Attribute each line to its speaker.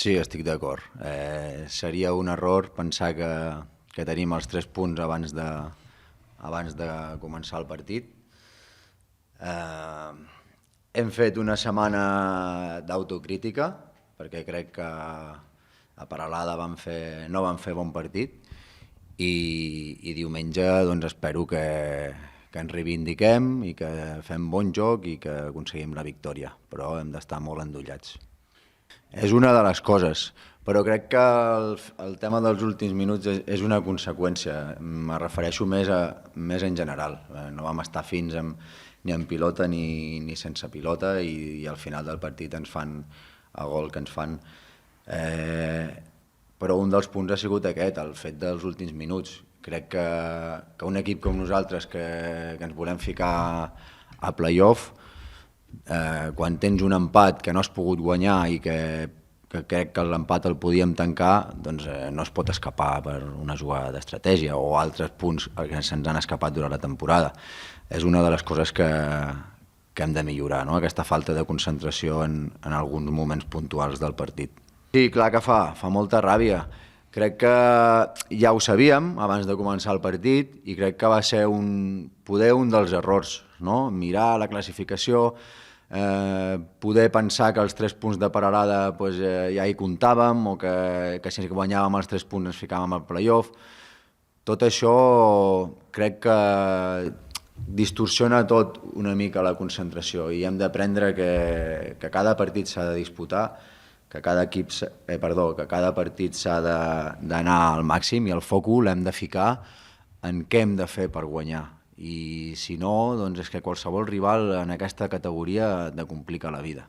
Speaker 1: Sí, estic d'acord. Seria un error pensar que tenim els 3 punts abans de començar el partit. Eh, Hem fet una setmana d'autocrítica, perquè crec que a Peralada no van fer bon partit i diumenge doncs, espero que ens reivindiquem i que fem bon joc i que aconseguim la victòria, però hem d'estar molt endollats. És una de les coses, però crec que el tema dels últims minuts és una conseqüència. Me refereixo més en general. No vam estar fins ni en pilota ni sense pilota i al final del partit ens fan el gol que ens fan. Però un dels punts ha sigut aquest, el fet dels últims minuts. Crec que un equip com nosaltres que ens volem ficar a play-off, quan tens un empat que no has pogut guanyar i que crec que l'empat el podíem tancar, doncs no es pot escapar per una jugada d'estratègia o altres punts que se'ns han escapat durant la temporada. És una de les coses que hem de millorar, no? Aquesta falta de concentració en alguns moments puntuals del partit. Sí, clar que fa molta ràbia. Crec que ja ho sabíem abans de començar el partit i crec que va ser poder un dels errors, no? Mirar la classificació, poder pensar que els 3 punts de Peralada ja hi comptàvem o que si guanyàvem els 3 punts ens ficàvem al play-off. Tot això crec que distorsiona tot una mica la concentració i hem d'aprendre que cada partit s'ha de disputar, que cada partit s'ha d'anar al màxim i el focus l'hem de ficar en què hem de fer per guanyar. I si no, doncs és que qualsevol rival en aquesta categoria et complica la vida.